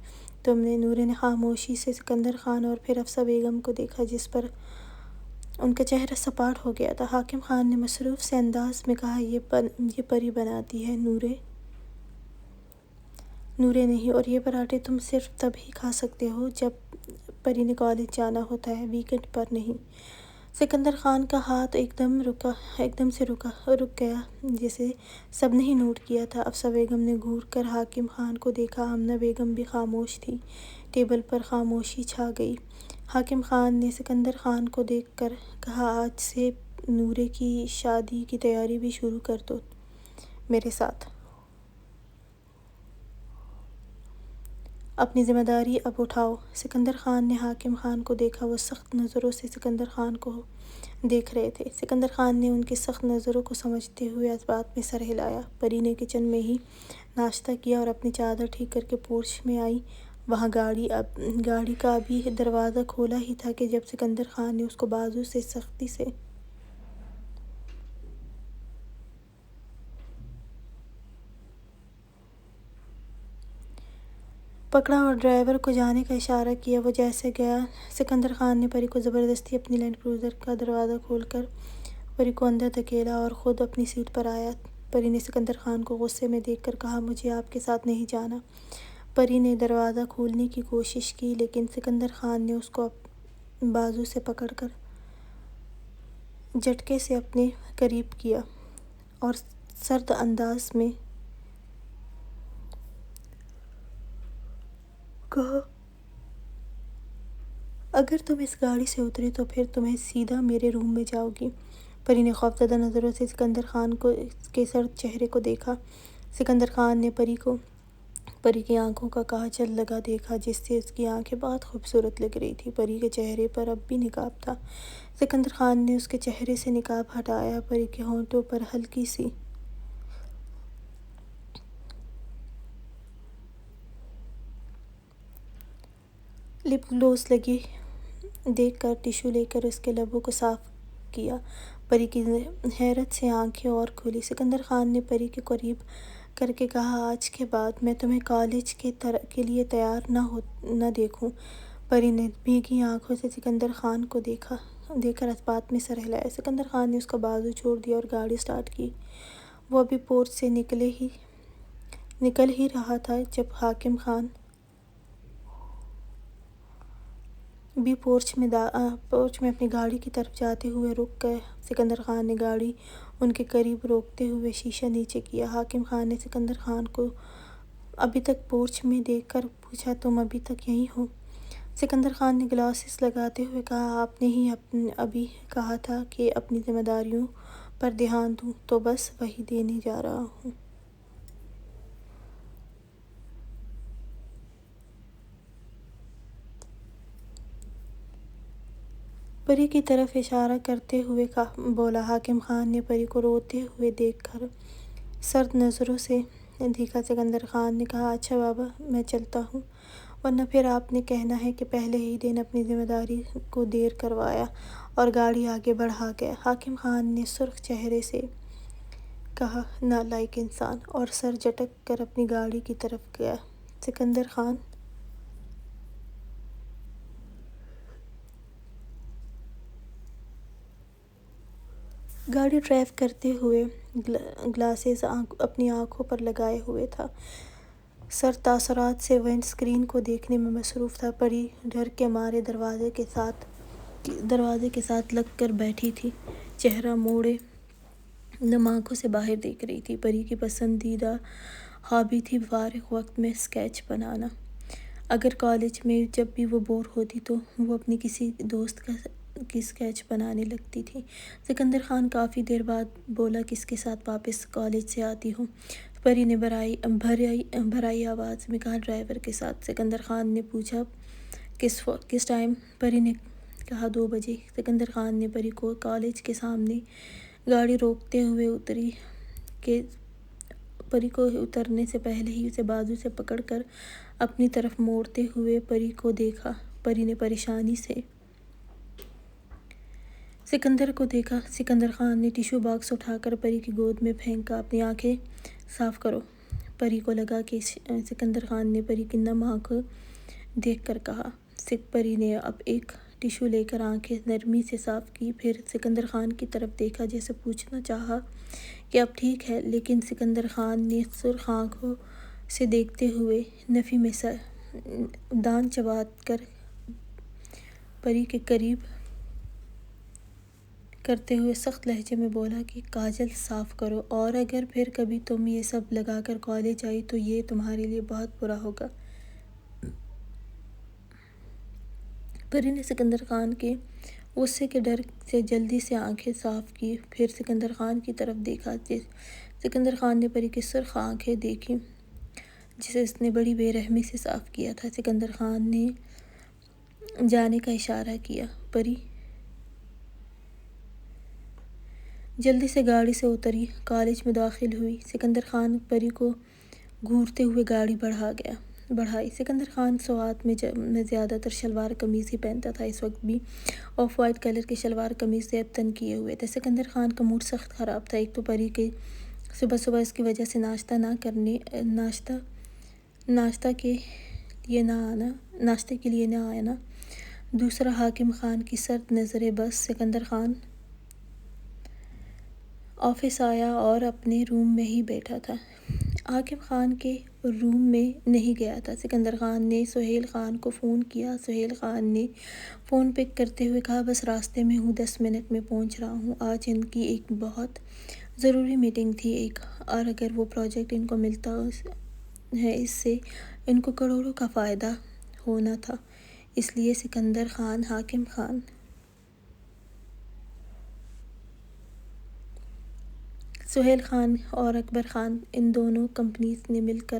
تم نے۔ نورہ نے خاموشی سے سکندر خان اور پھر افسر بیگم کو دیکھا جس پر ان کا چہرہ سپاٹ ہو گیا تھا۔ حاکم خان نے مصروف سے انداز میں کہا، یہ پری بناتی ہے، نورہ نہیں، اور یہ پراٹھے تم صرف تب ہی کھا سکتے ہو جب پری نے کالج جانا ہوتا ہے، ویکنڈ پر نہیں۔ سکندر خان کا ہاتھ ایک دم سے رک گیا، جسے سب نے ہی نوٹ کیا تھا۔ افسر بیگم نے گھور کر حاکم خان کو دیکھا، آمنہ بیگم بھی خاموش تھی، ٹیبل پر خاموشی چھا گئی۔ حاکم خان نے سکندر خان کو دیکھ کر کہا، آج سے نورہ کی شادی کی تیاری بھی شروع کر دو میرے ساتھ۔ اپنی ذمہ داری اب اٹھاؤ۔ سکندر خان نے حاکم خان کو دیکھا، وہ سخت نظروں سے سکندر خان کو دیکھ رہے تھے۔ سکندر خان نے ان کی سخت نظروں کو سمجھتے ہوئے اس بات میں سر ہلایا۔ پری نے کچن میں ہی ناشتہ کیا اور اپنی چادر ٹھیک کر کے پورچ میں آئی۔ وہاں گاڑی کا ابھی دروازہ کھولا ہی تھا کہ جب سکندر خان نے اس کو بازو سے سختی سے پکڑا اور ڈرائیور کو جانے کا اشارہ کیا۔ وہ جیسے گیا، سکندر خان نے پری کو زبردستی اپنی لینڈ کروزر کا دروازہ کھول کر پری کو اندر دھکیلا اور خود اپنی سیٹ پر آیا۔ پری نے سکندر خان کو غصے میں دیکھ کر کہا، مجھے آپ کے ساتھ نہیں جانا۔ پری نے دروازہ کھولنے کی کوشش کی لیکن سکندر خان نے اس کو بازو سے پکڑ کر جھٹکے سے اپنے قریب کیا اور سرد انداز میں کہا، اگر تم اس گاڑی سے اتری تو پھر تمہیں سیدھا میرے روم میں جاؤ گی۔ پری نے خوفزدہ نظروں سے سکندر خان کے سرد چہرے کو دیکھا۔ سکندر خان نے پری کی آنکھوں کا کاجل لگا دیکھا جس سے اس کی آنکھیں بہت خوبصورت لگ رہی تھیں۔ پری کے چہرے پر اب بھی نقاب تھا۔ سکندر خان نے اس کے چہرے سے نقاب ہٹایا۔ پری کے ہونٹوں پر ہلکی سی لپ گلوس لگی دیکھ کر ٹشو لے کر اس کے لبوں کو صاف کیا۔ پری کی حیرت سے آنکھیں اور کھلی۔ سکندر خان نے پری کے قریب کر کے کہا، آج کے بعد میں تمہیں کالج کے لیے تیار نہ دیکھوں۔ پری نے بھیگی آنکھوں سے سکندر خان کو دیکھ کر اس بات میں سر ہلایا۔ سکندر خان نے اس کا بازو چھوڑ دیا اور گاڑی سٹارٹ کی۔ وہ ابھی پورچ سے نکل ہی رہا تھا جب حاکم خان بھی پورچ میں اپنی گاڑی کی طرف جاتے ہوئے رک گئے۔ سکندر خان نے گاڑی ان کے قریب روکتے ہوئے شیشہ نیچے کیا۔ حاکم خان نے سکندر خان کو ابھی تک پورچ میں دیکھ کر پوچھا، تم ابھی تک یہیں ہو؟ سکندر خان نے گلاسز لگاتے ہوئے کہا، آپ نے ہی ابھی کہا تھا کہ اپنی ذمہ داریوں پر دھیان دوں تو بس وہی دینے جا رہا ہوں۔ پری کی طرف اشارہ کرتے ہوئے بولا۔ حاکم خان نے پری کو روتے ہوئے دیکھ کر سرد نظروں سے دیکھا۔ سکندر خان نے کہا، اچھا بابا، میں چلتا ہوں، ورنہ پھر آپ نے کہنا ہے کہ پہلے ہی دن اپنی ذمہ داری کو دیر کروایا، اور گاڑی آگے بڑھا گیا۔ حاکم خان نے سرخ چہرے سے کہا، نالائق انسان، اور سر جھٹک کر اپنی گاڑی کی طرف گیا۔ سکندر خان گاڑی ڈرائیو کرتے ہوئے گلاسز اپنی آنکھوں پر لگائے ہوئے تھا۔ سر تاثرات سے ونڈ اسکرین کو دیکھنے میں مصروف تھا۔ پری ڈر کے مارے دروازے کے ساتھ لگ کر بیٹھی تھی، چہرہ موڑے نم آنکھوں سے باہر دیکھ رہی تھی۔ پری کی پسندیدہ ہابی تھی فارغ وقت میں اسکیچ بنانا۔ اگر کالج میں جب بھی وہ بور ہوتی تو وہ اپنی کسی دوست کی اسکیچ بنانے لگتی تھی۔ سکندر خان کافی دیر بعد بولا، کس کے ساتھ واپس کالج سے آتی ہو؟ پری نے بھرائی آواز میں کہا، ڈرائیور کے ساتھ۔ سکندر خان نے پوچھا، کس ٹائم؟ پری نے کہا، 2 بجے۔ سکندر خان نے پری کو کالج کے سامنے گاڑی روکتے ہوئے پری کو اترنے سے پہلے ہی اسے بازو سے پکڑ کر اپنی طرف موڑتے ہوئے پری کو دیکھا۔ پری نے پریشانی سے سکندر کو دیکھا۔ سکندر خان نے ٹشو باکس اٹھا کر پری کی گود میں پھینکا، اپنی آنکھیں صاف کرو۔ پری کو لگا کہ سکندر خان نے پری کی نم آنکھیں دیکھ کر کہا۔ پری نے اب ایک ٹشو لے کر آنکھیں نرمی سے صاف کی، پھر سکندر خان کی طرف دیکھا، جیسے پوچھنا چاہا کہ اب ٹھیک ہے، لیکن سکندر خان نے سرخ آنکھوں سے دیکھتے ہوئے نفی میں دان چبا کر پری کے قریب کرتے ہوئے سخت لہجے میں بولا کہ کاجل صاف کرو، اور اگر پھر کبھی تم یہ سب لگا کر کالج آئی تو یہ تمہارے لیے بہت برا ہوگا۔ پری نے سکندر خان کے غصے کے ڈر سے جلدی سے آنکھیں صاف کی، پھر سکندر خان کی طرف دیکھا۔ سکندر خان نے پری کی سرخ آنکھیں جسے اس نے بڑی بے رحمی سے صاف کیا تھا۔ سکندر خان نے جانے کا اشارہ کیا۔ پری جلدی سے گاڑی سے اتری، کالج میں داخل ہوئی۔ سکندر خان پری کو گھورتے ہوئے گاڑی بڑھائی۔ سکندر خان سوات میں زیادہ تر شلوار قمیض ہی پہنتا تھا۔ اس وقت بھی آف وائٹ کلر کی شلوار قمیض زیب تن کیے ہوئے تھے۔ سکندر خان کا موڈ سخت خراب تھا۔ ایک تو پری کے صبح اس کی وجہ سے ناشتہ کے لیے نہ آنا، دوسرا حاکم خان کی سرد نظریں۔ بس سکندر خان آفس آیا اور اپنے روم میں ہی بیٹھا تھا۔ حاکم خان کے روم میں نہیں گیا تھا۔ سکندر خان نے سہیل خان کو فون کیا۔ سہیل خان نے فون پک کرتے ہوئے کہا، بس راستے میں ہوں، 10 منٹ میں پہنچ رہا ہوں۔ آج ان کی ایک بہت ضروری میٹنگ تھی اور اگر وہ پروجیکٹ ان کو ملتا ہے اس سے ان کو کروڑوں کا فائدہ ہونا تھا۔ اس لیے سکندر خان، حاکم خان، سہیل خان اور اکبر خان، ان دونوں کمپنیز نے مل کر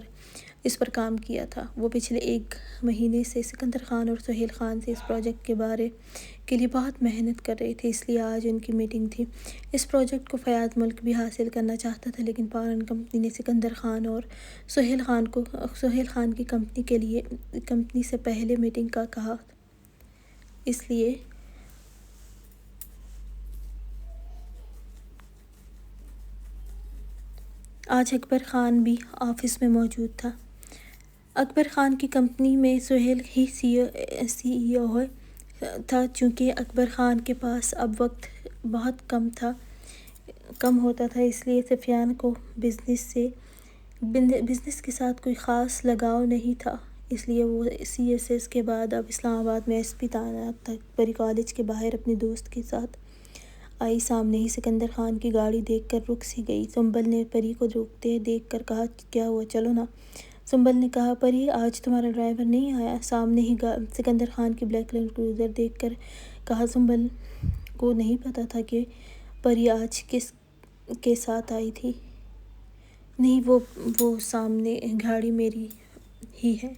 اس پر کام کیا تھا۔ وہ پچھلے 1 مہینے سے سکندر خان اور سہیل خان سے اس پروجیکٹ کے لیے بہت محنت کر رہے تھے، اس لیے آج ان کی میٹنگ تھی۔ اس پروجیکٹ کو فیاض ملک بھی حاصل کرنا چاہتا تھا، لیکن پارن کمپنی نے سکندر خان اور سہیل خان کی کمپنی سے پہلے میٹنگ کا کہا، اس لیے آج اکبر خان بھی آفس میں موجود تھا۔ اکبر خان کی کمپنی میں سہیل ہی سی ای او تھا۔ چونکہ اکبر خان کے پاس اب وقت بہت کم ہوتا تھا، اس لیے سفیان کو بزنس کے ساتھ کوئی خاص لگاؤ نہیں تھا، اس لیے وہ سی ایس ایس کے بعد اب اسلام آباد میں ایس پی تعینات تھا۔ پری کالج کے باہر اپنے دوست کے ساتھ آئی، سامنے ہی سکندر خان کی گاڑی دیکھ کر رک سی گئی۔ سنبل نے پری کو روکتے دیکھ کر کہا، کیا ہوا، چلو نا۔ سنبل نے کہا، پری آج تمہارا ڈرائیور نہیں آیا؟ سامنے ہی سکندر خان کی بلیک لینڈ کروزر دیکھ کر کہا۔ سنبل کو نہیں پتا تھا کہ پری آج کس کے ساتھ آئی تھی۔ نہیں، وہ سامنے گاڑی میری ہی ہے۔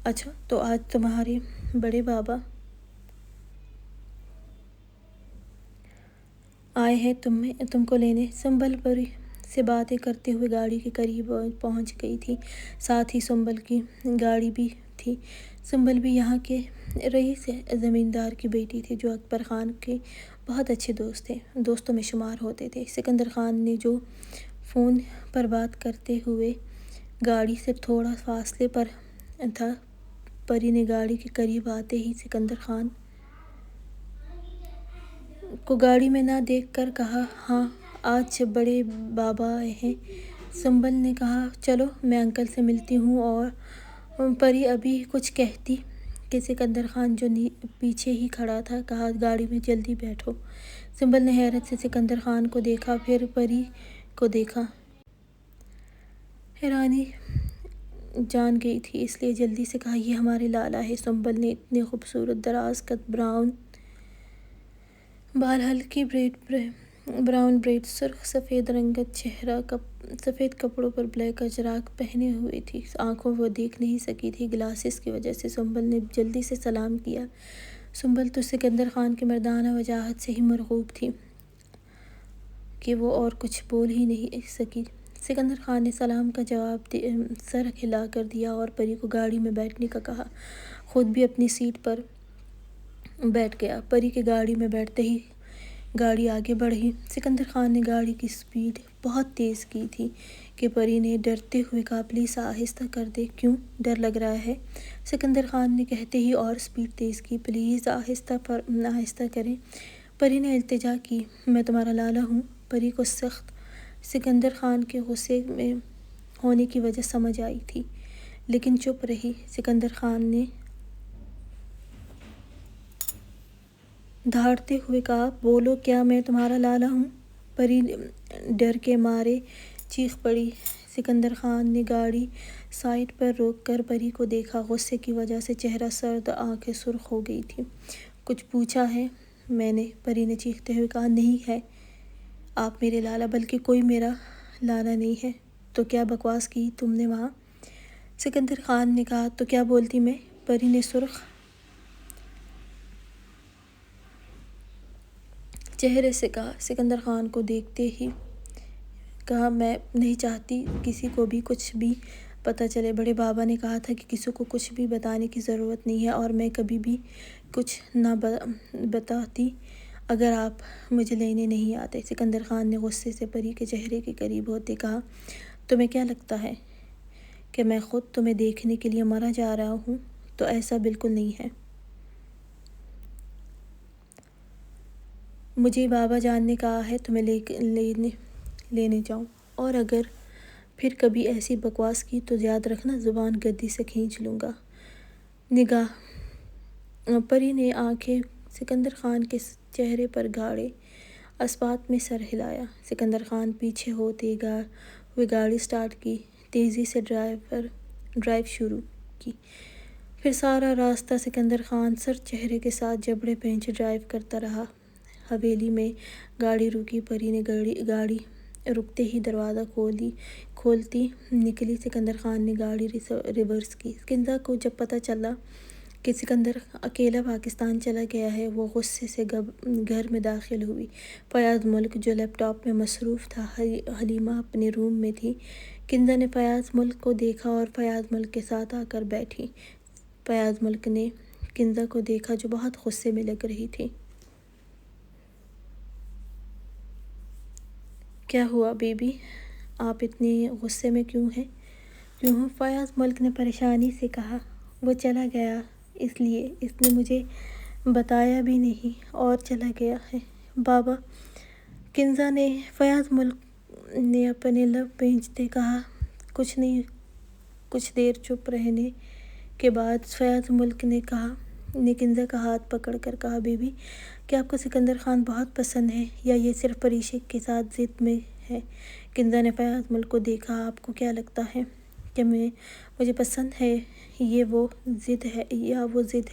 اچھا، تو آج تمہارے بڑے بابا آئے ہیں تم کو لینے؟ سنبل پری سے باتیں کرتے ہوئے گاڑی کے قریب پہنچ گئی تھی، ساتھ ہی سنبل کی گاڑی بھی تھی۔ سنبل بھی یہاں کے رئیس زمیندار کی بیٹی تھی، جو اکبر خان کے بہت اچھے دوستوں میں شمار ہوتے تھے۔ سکندر خان نے جو فون پر بات کرتے ہوئے گاڑی سے تھوڑا فاصلے پر تھا، پری نے گاڑی کے قریب آتے ہی سکندر خان کو گاڑی میں نہ دیکھ کر کہا، ہاں آج بڑے بابا آئے ہیں۔ سنبل نے کہا، چلو میں انکل سے ملتی ہوں۔ اور پری ابھی کچھ کہتی کہ سکندر خان جو پیچھے ہی کھڑا تھا کہا، گاڑی میں جلدی بیٹھو۔ سنبل نے حیرت سے سکندر خان کو دیکھا، پھر پری کو دیکھا۔ حیرانی جان گئی تھی، اس لیے جلدی سے کہا، یہ ہمارے لالا ہیں۔ سنبل نے اتنے خوبصورت دراز قد براؤن بال، ہلکی براؤن بریڈ، سرخ سفید رنگت چہرہ، سفید کپڑوں پر بلیک اجراک پہنے ہوئے تھی۔ آنکھوں وہ دیکھ نہیں سکی تھی گلاسز کی وجہ سے۔ سنبل نے جلدی سے سلام کیا۔ سنبل تو سکندر خان کی مردانہ وجاہت سے ہی مرعوب تھی کہ وہ اور کچھ بول ہی نہیں سکی۔ سکندر خان نے سلام کا جواب سر ہلا کر دیا اور پری کو گاڑی میں بیٹھنے کا کہا، خود بھی اپنی سیٹ پر بیٹھ گیا۔ پری کے گاڑی میں بیٹھتے ہی گاڑی آگے بڑھی۔ سکندر خان نے گاڑی کی سپیڈ بہت تیز کی تھی کہ پری نے ڈرتے ہوئے کہا، پلیز آہستہ کر دیں۔ کیوں، ڈر لگ رہا ہے؟ سکندر خان نے کہتے ہی اور سپیڈ تیز کی۔ پلیز آہستہ کریں۔ پری نے التجا کی، میں تمہارا لالا ہوں۔ پری کو سکندر خان کے غصے میں ہونے کی وجہ سمجھ آئی تھی، لیکن چپ رہی۔ سکندر خان نے دھاڑتے ہوئے کہا، بولو، کیا میں تمہارا لالا ہوں؟ پری ڈر کے مارے چیخ پڑی۔ سکندر خان نے گاڑی سائڈ پر روک کر پری کو دیکھا۔ غصے کی وجہ سے چہرہ سرد، آنکھیں سرخ ہو گئی تھیں۔ کچھ پوچھا ہے میں نے؟ پری نے چیختے ہوئے کہا، نہیں ہے آپ میرے لالا، بلکہ کوئی میرا لالا نہیں ہے۔ تو کیا بکواس کی تم نے وہاں؟ سکندر خان نے کہا، تو کیا بولتی میں؟ پری نے سرخ چہرے سے کہا۔ سکندر خان کو دیکھتے ہی کہا، میں نہیں چاہتی کسی کو بھی کچھ بھی پتہ چلے۔ بڑے بابا نے کہا تھا کہ کسی کو کچھ بھی بتانے کی ضرورت نہیں ہے، اور میں کبھی بھی کچھ نہ بتاتی اگر آپ مجھے لینے نہیں آتے۔ سکندر خان نے غصے سے پری کے چہرے کے قریب ہوتے کہا، تمہیں کیا لگتا ہے کہ میں خود تمہیں دیکھنے کے لیے مرا جا رہا ہوں؟ تو ایسا بالکل نہیں ہے۔ مجھے بابا جان نے کہا ہے تمہیں لینے جاؤں، اور اگر پھر کبھی ایسی بکواس کی تو یاد رکھنا زبان گدی سے کھینچ لوں گا۔ پری نے آنکھیں سکندر خان کے چہرے پر گاڑے، اسبات میں سر ہلایا۔ سکندر خان پیچھے ہوتے ہوئے گاڑی سٹارٹ کی، تیزی سے ڈرائیو شروع کی۔ پھر سارا راستہ سکندر خان سر چہرے کے ساتھ جبڑے پہنچے ڈرائیو کرتا رہا۔ حویلی میں گاڑی رکی۔ پری نے گاڑی رکتے ہی دروازہ کھولتی نکلی۔ سکندر خان نے گاڑی ریورس کی۔ کنزا کو جب پتہ چلا کہ سکندر اکیلا پاکستان چلا گیا ہے، وہ غصے سے گھر میں داخل ہوئی۔ فیاض ملک جو لیپ ٹاپ میں مصروف تھا، حلیمہ اپنے روم میں تھی۔ کنزا نے فیاض ملک کو دیکھا اور فیاض ملک کے ساتھ آ کر بیٹھی۔ فیاض ملک نے کنزا کو دیکھا جو بہت غصے میں لگ رہی تھی۔ کیا ہوا بی بی؟ آپ اتنے غصے میں کیوں ہوں؟ فیاض ملک نے پریشانی سے کہا، وہ چلا گیا اس لیے اس نے مجھے بتایا بھی نہیں اور چلا گیا ہے بابا۔ کنزا نے فیاض ملک نے اپنے لب بھینچتے کہا، کچھ نہیں۔ کچھ دیر چپ رہنے کے بعد فیاض ملک نے کنزا کا ہاتھ پکڑ کر کہا، بی بی کیا آپ کو سکندر خان بہت پسند ہے یا یہ صرف پریشے کے ساتھ ضد میں ہے؟ کنزا نے فیاض ملک کو دیکھا، آپ کو کیا لگتا ہے کہ مجھے پسند ہے یا وہ ضد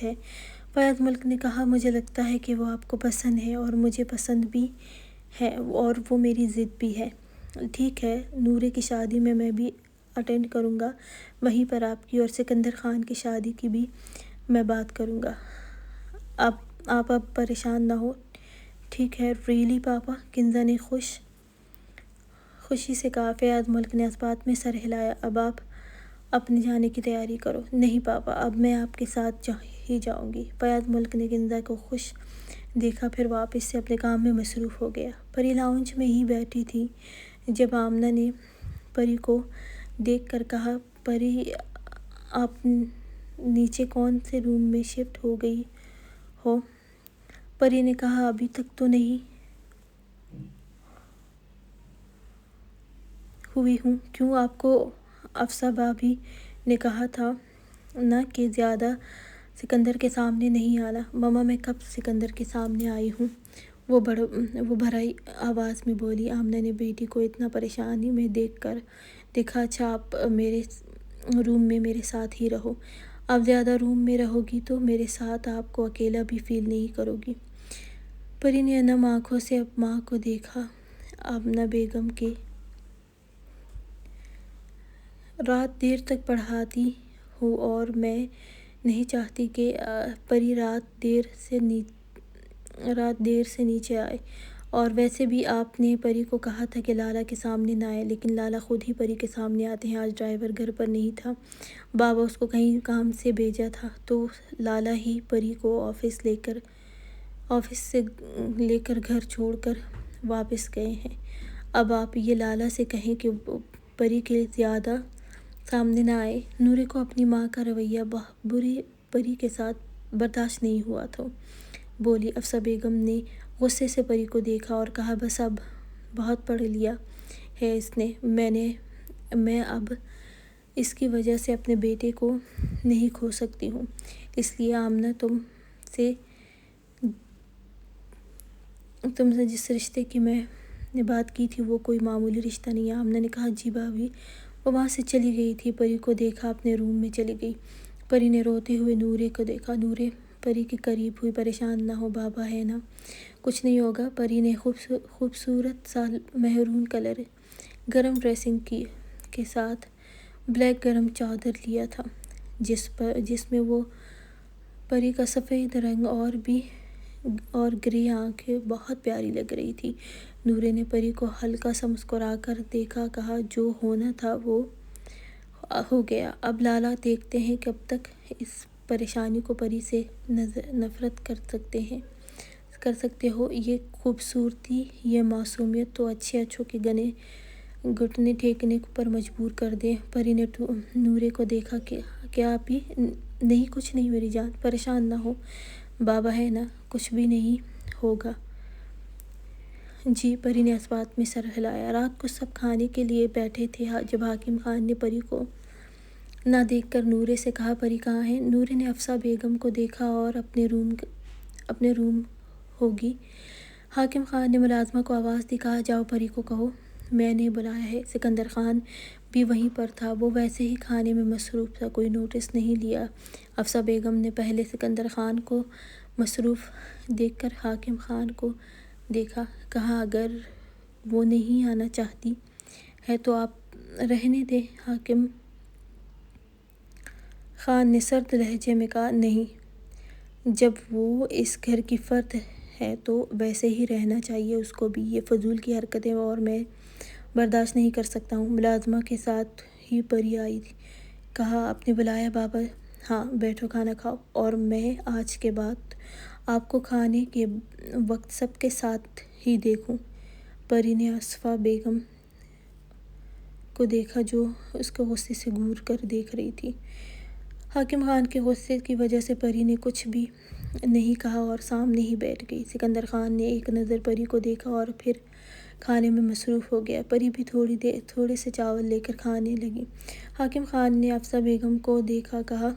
ہے؟ فیاض ملک نے کہا، مجھے لگتا ہے کہ وہ آپ کو پسند ہے اور مجھے پسند بھی ہے اور وہ میری ضد بھی ہے۔ ٹھیک ہے، نورے کی شادی میں بھی اٹینڈ کروں گا، وہیں پر آپ کی اور سکندر خان کی شادی کی بھی میں بات کروں گا۔ آپ اب پریشان نہ ہو، ٹھیک ہے؟ ریئلی پاپا؟ کنزا نے خوشی سے کہا۔ فیاض ملک نے اسبات میں سر ہلایا، اب آپ اپنے جانے کی تیاری کرو۔ نہیں پاپا، اب میں آپ کے ساتھ ہی جاؤں گی۔ فیاض ملک نے کنزا کو خوش دیکھا، پھر واپس سے اپنے کام میں مصروف ہو گیا۔ پری لاؤنج میں ہی بیٹھی تھی جب آمنہ نے پری کو دیکھ کر کہا، پری آپ نیچے کون سے روم میں شفٹ ہو گئی ہو؟ پری نے کہا، ابھی تک تو نہیں ہوئی ہوں۔ کیوں؟ آپ کو افسا بھابھی نے کہا تھا نا کہ زیادہ سکندر کے سامنے نہیں آنا۔ مما میں کب سکندر کے سامنے آئی ہوں؟ وہ بھرائی آواز میں بولی۔ آمنہ نے بیٹی کو اتنا پریشانی میں دیکھا، اچھا آپ میرے روم میں میرے ساتھ ہی رہو۔ آپ زیادہ روم میں رہو گی تو میرے ساتھ آپ کو اکیلا بھی فیل نہیں کرو گی۔ پری نے نم آنکھوں سے ماں کو دیکھا۔ آمنہ بیگم کے رات دیر تک پڑھاتی ہوں اور میں نہیں چاہتی کہ پری رات دیر سے نیچے آئے، اور ویسے بھی آپ نے پری کو کہا تھا کہ لالا کے سامنے نہ آئے، لیکن لالا خود ہی پری کے سامنے آتے ہیں۔ آج ڈرائیور گھر پر نہیں تھا، بابا اس کو کہیں کام سے بھیجا تھا، تو لالا ہی پری کو آفس سے لے کر گھر چھوڑ کر واپس گئے ہیں۔ اب آپ یہ لالا سے کہیں کہ پری کے زیادہ سامنے نہ آئے۔ نورے کو اپنی ماں کا رویہ پری کے ساتھ برداشت نہیں ہوا تو بولی۔ افسا بیگم نے غصے سے پری کو دیکھا اور کہا، بس اب بہت پڑھ لیا ہے اس نے، میں اب اس کی وجہ سے اپنے بیٹے کو نہیں کھو سکتی ہوں، اس لیے آمنہ تم سے جس رشتے کی میں نے بات کی تھی وہ کوئی معمولی رشتہ نہیں ہے۔ آمنہ نے کہا، جی بھابھی۔ وہ وہاں سے چلی گئی تھی، پری کو دیکھا اپنے روم میں چلی گئی۔ پری نے روتے ہوئے نورے کو دیکھا۔ نورے پری کے قریب ہوئی، پریشان نہ ہو بابا، ہے نا؟ کچھ نہیں ہوگا۔ پری نے خوبصورت سا میرون کلر گرم ڈریسنگ کے ساتھ بلیک گرم چادر لیا تھا جس میں وہ پری کا سفید رنگ اور گرے آنکھیں بہت پیاری لگ رہی تھی۔ نورے نے پری کو ہلکا سا مسکرا کر دیکھا، کہا جو ہونا تھا وہ ہو گیا، اب لالا دیکھتے ہیں کب تک اس پریشانی کو پری سے نفرت کر سکتے ہو۔ یہ خوبصورتی، یہ معصومیت تو اچھوں کے گھٹنے ٹیکنے پر مجبور کر دے۔ پری نے نورے کو دیکھا، کیا اپی؟ نہیں کچھ نہیں میری جان، پریشان نہ ہو، بابا ہے نا، کچھ بھی نہیں ہوگا۔ جی، پری نے اس بات میں سر ہلایا۔ رات کو سب کھانے کے لیے بیٹھے تھے جب حاکم خان نے پری کو نہ دیکھ کر نورے سے کہا، پری کہاں ہے؟ نورے نے افسا بیگم کو دیکھا اور اپنے روم ہوگی۔ حاکم خان نے ملازمہ کو آواز دی، کہا جاؤ پری کو کہو میں نے بلایا ہے۔ سکندر خان بھی وہیں پر تھا، وہ ویسے ہی کھانے میں مصروف تھا، کوئی نوٹس نہیں لیا۔ افسا بیگم نے پہلے سکندر خان کو مصروف دیکھ کر حاکم خان کو دیکھا، کہا اگر وہ نہیں آنا چاہتی ہے تو آپ رہنے دیں۔ حاکم خان نے سرد لہجے میں کہا، نہیں، جب وہ اس گھر کی فرد ہے تو ویسے ہی رہنا چاہیے اس کو بھی، یہ فضول کی حرکتیں اور میں برداشت نہیں کر سکتا ہوں۔ ملازمہ کے ساتھ ہی پری آئی، کہا آپ نے بلایا بابا؟ ہاں، بیٹھو کھانا کھاؤ اور میں آج کے بعد آپ کو کھانے کے وقت سب کے ساتھ ہی دیکھوں۔ پری نے آصفہ بیگم کو دیکھا جو اس کو غصے سے گھور کر دیکھ رہی تھی۔ حاکم خان کے غصے کی وجہ سے پری نے کچھ بھی نہیں کہا اور سامنے ہی بیٹھ گئی۔ سکندر خان نے ایک نظر پری کو دیکھا اور پھر کھانے میں مصروف ہو گیا۔ پری بھی تھوڑے سے چاول لے کر کھانے لگی۔ حاکم خان نے افسا بیگم کو دیکھا، کہا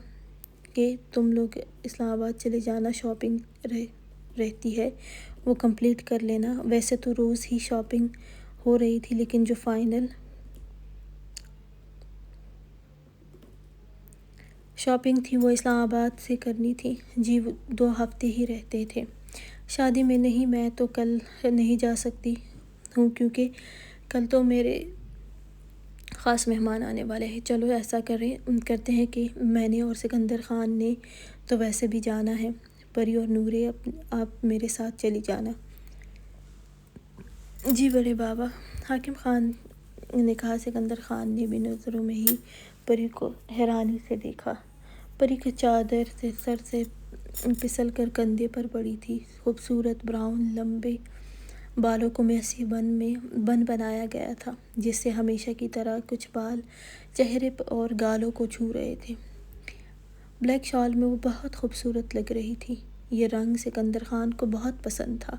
کہ تم لوگ اسلام آباد چلے جانا، شاپنگ رہتی ہے وہ کمپلیٹ کر لینا۔ ویسے تو روز ہی شاپنگ ہو رہی تھی لیکن جو فائنل شاپنگ تھی وہ اسلام آباد سے کرنی تھی۔ جی، 2 ہفتے ہی رہتے تھے۔ شادی میں نہیں، میں تو کل نہیں جا سکتی ہوں کیونکہ کل تو میرے خاص مہمان آنے والے ہیں۔ چلو ایسا کرتے ہیں کہ میں نے اور سکندر خان نے تو ویسے بھی جانا ہے، پری اور نورے آپ میرے ساتھ چلی جانا۔ جی بڑے بابا، حاکم خان نے کہا۔ سکندر خان نے بھی نظروں میں ہی پری کو حیرانی سے دیکھا۔ پری کی چادر سر سے پھسل کر کندھے پر پڑی تھی۔ خوبصورت براؤن لمبے بالوں کو میسی بن بنایا گیا تھا جس سے ہمیشہ کی طرح کچھ بال چہرے اور گالوں کو چھو رہے تھے۔ بلیک شال میں وہ بہت خوبصورت لگ رہی تھی۔ یہ رنگ سکندر خان کو بہت پسند تھا،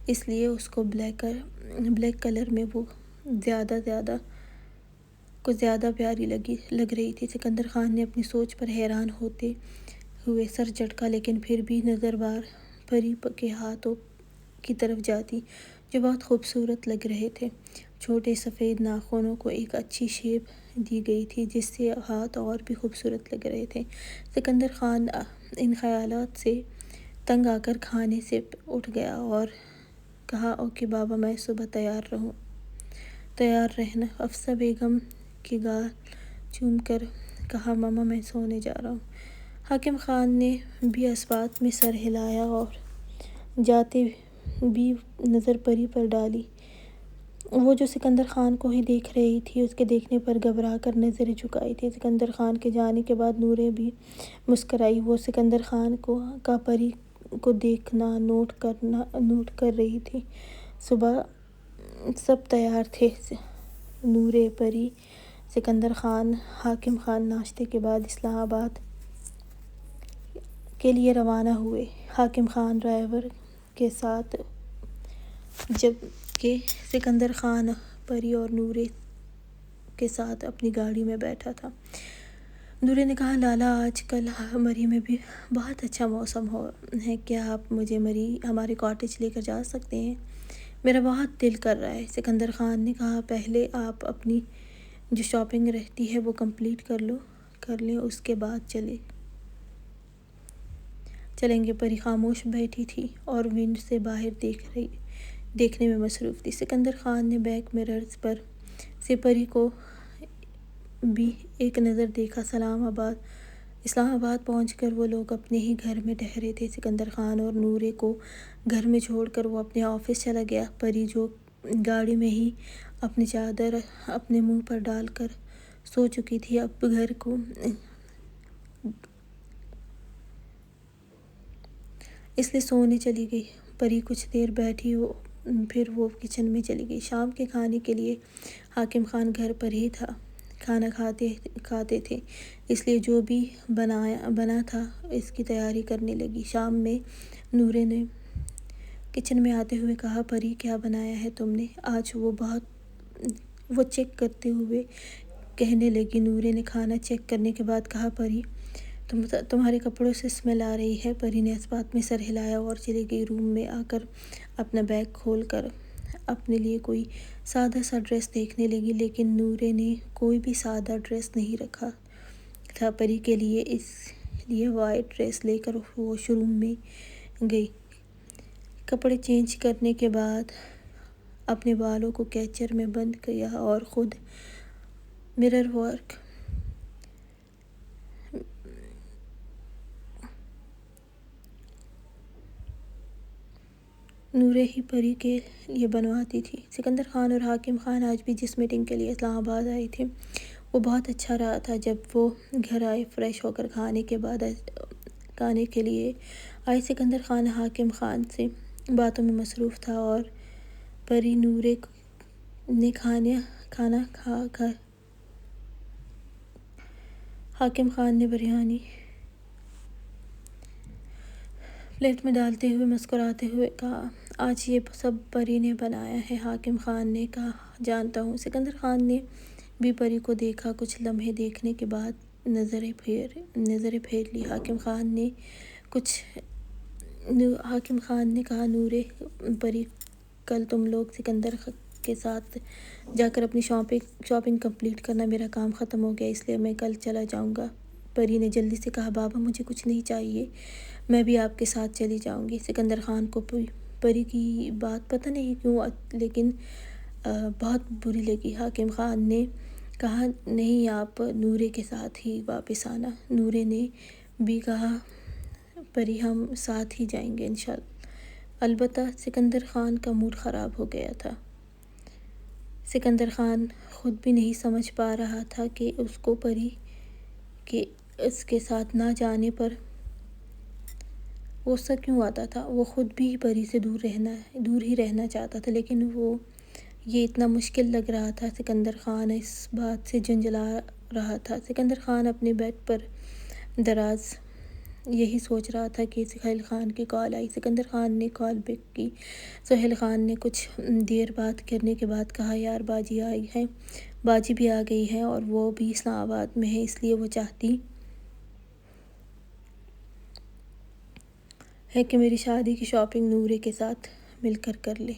اس لیے اس کو بلیک کلر میں وہ زیادہ پیاری لگ رہی تھی۔ سکندر خان نے اپنی سوچ پر حیران ہوتے ہوئے سر جھٹکا لیکن پھر بھی نظر بار پری کے ہاتھوں کی طرف جاتی جو بہت خوبصورت لگ رہے تھے۔ چھوٹے سفید ناخنوں کو ایک اچھی شیپ دی گئی تھی جس سے ہاتھ اور بھی خوبصورت لگ رہے تھے۔ سکندر خان ان خیالات سے تنگ آ کر کھانے سے اٹھ گیا اور کہا، اوکے بابا، میں صبح تیار رہنا۔ افسا بیگم کے گال چوم کر کہا، ماما میں سونے جا رہا ہوں۔ حاکم خان نے بھی اس بات میں سر ہلایا اور جاتے بھی نظر پری پر ڈالی۔ وہ جو سکندر خان کو ہی دیکھ رہی تھی، اس کے دیکھنے پر گھبرا کر نظریں جھکائی تھی۔ سکندر خان کے جانے کے بعد نورے بھی مسکرائی، وہ سکندر خان کا پری کو دیکھنا نوٹ کر رہی تھی۔ صبح سب تیار تھے، نورے، پری، سکندر خان، حاکم خان ناشتے کے بعد اسلام آباد کے لیے روانہ ہوئے۔ حاکم خان ڈرائیور کے ساتھ جبکہ سکندر خان پری اور نورے کے ساتھ اپنی گاڑی میں بیٹھا تھا۔ نورے نے کہا، لالا آج کل مری میں بھی بہت اچھا موسم ہے، کیا آپ مجھے مری ہمارے کاٹیج لے کر جا سکتے ہیں؟ میرا بہت دل کر رہا ہے۔ سکندر خان نے کہا، پہلے آپ اپنی جو شاپنگ رہتی ہے وہ کمپلیٹ کر لیں، اس کے بعد چلیں گے۔ پری خاموش بیٹھی تھی اور ونڈو سے باہر دیکھنے میں مصروف تھی۔ سکندر خان نے بیک مررز پر سے پری کو بھی ایک نظر دیکھا۔ اسلام آباد پہنچ کر وہ لوگ اپنے ہی گھر میں ٹھہرے تھے۔ سکندر خان اور نورے کو گھر میں چھوڑ کر وہ اپنے آفس چلا گیا۔ پری جو گاڑی میں ہی اپنی چادر اپنے منہ پر ڈال کر سو چکی تھی، اب گھر کو اس لیے سونے چلی گئی۔ پری کچھ دیر بیٹھی، پھر وہ کچن میں چلی گئی۔ شام کے کھانے کے لیے حاکم خان گھر پر ہی کھانا کھاتے تھے، اس لیے جو بھی بنا تھا اس کی تیاری کرنے لگی۔ شام میں نورے نے کچن میں آتے ہوئے کہا، پری کیا بنایا ہے تم نے آج؟ وہ چیک کرتے ہوئے کہنے لگی۔ نورے نے کھانا چیک کرنے کے بعد کہا، پری تمہارے کپڑوں سے اسمیل آ رہی ہے۔ پری نے اس بات میں سر ہلایا اور چلی گئی۔ روم میں آ کر اپنا بیگ کھول کر اپنے لیے کوئی سادہ سا ڈریس دیکھنے لگی، لیکن نورے نے کوئی بھی سادہ ڈریس نہیں رکھا تھا پری کے لیے، اس لیے وائٹ ڈریس لے کر وہ واش روم میں گئی۔ کپڑے چینج کرنے کے بعد اپنے بالوں کو کیچر میں بند کیا اور خود مرر ورک نورے ہی پری کے لیے بنواتی تھی۔ سکندر خان اور حاکم خان آج بھی جس میٹنگ کے لیے اسلام آباد آئے تھے وہ بہت اچھا رہا تھا۔ جب وہ گھر آئے، فریش ہو کر کھانے کے لیے آئے، سکندر خان حاکم خان سے باتوں میں مصروف تھا اور پری نورے نے کھانا کھا کر حاکم خان نے بریانی پلیٹ میں ڈالتے ہوئے مسکراتے ہوئے کہا، آج یہ سب پری نے بنایا ہے۔ حاکم خان نے کہا، جانتا ہوں۔ سکندر خان نے بھی پری کو دیکھا۔ کچھ لمحے دیکھنے کے بعد نظریں پھیر لی۔ حاکم خان نے کہا، نورے، پری، کل تم لوگ سکندر کے ساتھ جا کر اپنی شاپنگ کمپلیٹ کرنا۔ میرا کام ختم ہو گیا، اس لیے میں کل چلا جاؤں گا۔ پری نے جلدی سے کہا، بابا مجھے کچھ نہیں چاہیے، میں بھی آپ کے ساتھ چلی جاؤں گی۔ سکندر خان کو پری کی بات پتہ نہیں کیوں لیکن بہت بری لگی۔ حاکم خان نے کہا، نہیں، آپ نورے کے ساتھ ہی واپس آنا۔ نورے نے بھی کہا، پری ہم ساتھ ہی جائیں گے انشاءاللہ۔ البتہ سکندر خان کا موڈ خراب ہو گیا تھا۔ سکندر خان خود بھی نہیں سمجھ پا رہا تھا کہ اس کو پری کے اس کے ساتھ نہ جانے پر غصہ کیوں آتا تھا۔ وہ خود بھی پری سے دور ہی رہنا چاہتا تھا، لیکن یہ اتنا مشکل لگ رہا تھا۔ سکندر خان اس بات سے جھنجھلا رہا تھا۔ سکندر خان اپنے بیڈ پر دراز یہی سوچ رہا تھا کہ سہیل خان کی کال آئی۔ سکندر خان نے کال پک کی۔ سہیل خان نے کچھ دیر بات کرنے کے بعد کہا، یار باجی بھی آ گئی ہے اور وہ بھی اسلام آباد میں ہے، اس لیے وہ چاہتی ہے کہ میری شادی کی شاپنگ نورے کے ساتھ مل کر لے۔